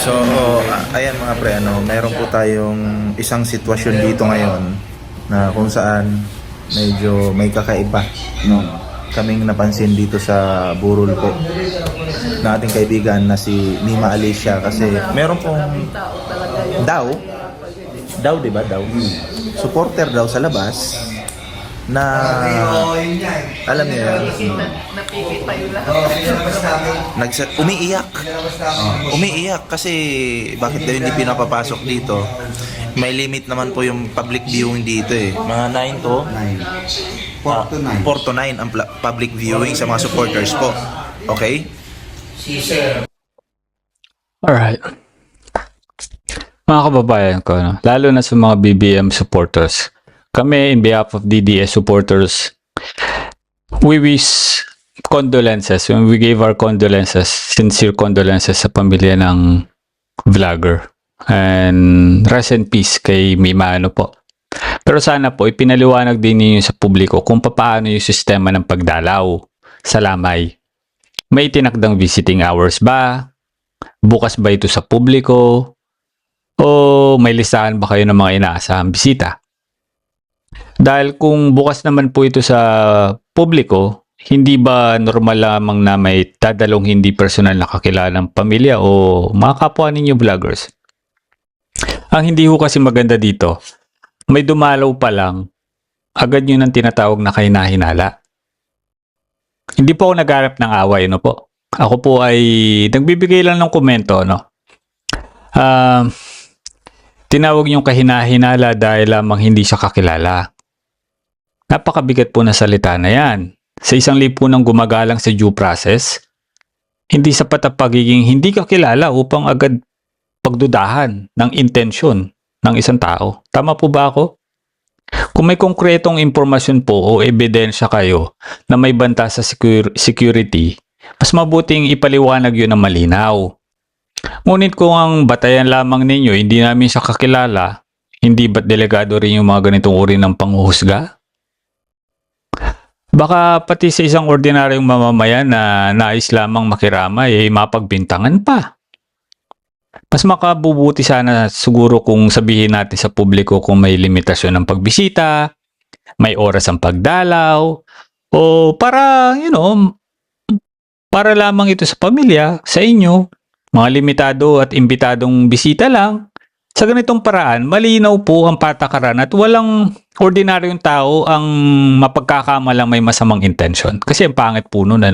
So, ayan mga pre, meron po tayong isang sitwasyon dito ngayon na kung saan medyo may kakaiba, no? Kaming napansin dito sa burol po na ating kaibigan na si Mima Alicia kasi meron pong daw, di ba? Daw. Supporter daw sa labas na alam niyo yan, Napili pa yung lahat. umiiyak kasi bakit daw hindi pinapapasok dito. May limit naman po yung public viewing dito eh, mga 9 to 4 to 9 ang public viewing sa mga supporters po. Okay? Alright. Mga kababayan ko, no? Lalo na sa mga BBM supporters, kami in behalf of DDS supporters, we wish condolences. When we gave our condolences, sincere condolences sa pamilya ng vlogger. And rest in peace kay Mima po. Pero sana po, ipinaliwanag din ninyo sa publiko kung paano yung sistema ng pagdalaw sa Lamay. May tinakdang visiting hours ba? Bukas ba ito sa publiko? O may listahan ba kayo ng mga inaasahang bisita? Dahil kung bukas naman po ito sa publiko, hindi ba normal lamang na may dadalong hindi personal na kakilalang pamilya o mga kapwa ninyo vloggers? Ang hindi ho kasi maganda dito, may dumalaw pa lang, agad yun ang tinatawag na kahinahinala. Hindi po ako nagharap ng away, no po? Ako po ay nagbibigay lang ng komento, no? Tinawag yung kahinahinala dahil lamang hindi siya kakilala. Napakabigat po na salita na yan. Sa isang lipunang gumagalang sa due process, hindi sapat ang pagiging hindi kakilala upang agad pagdudahan ng intensyon ng isang tao. Tama po ba ako? Kung may konkretong impormasyon po o ebidensya kayo na may banta sa security, mas mabuting ipaliwanag yun ng malinaw. Ngunit kung ang batayan lamang ninyo, hindi namin siya kakilala, hindi ba't delegado rin yung mga ganitong uri ng panghuhusga? Baka pati sa isang ordinaryong mamamayan na nais lamang makiramay, mapagbintangan pa. Mas makabubuti sana siguro kung sabihin natin sa publiko kung may limitasyon ng pagbisita, may oras ang pagdalaw, o para, para lamang ito sa pamilya, sa inyo, mga limitado at imbitadong bisita lang. Sa ganitong paraan, malinaw po ang patakaran at walang ordinaryong tao ang mapagkakamalang may masamang intensyon. Kasi ang pangit po nun,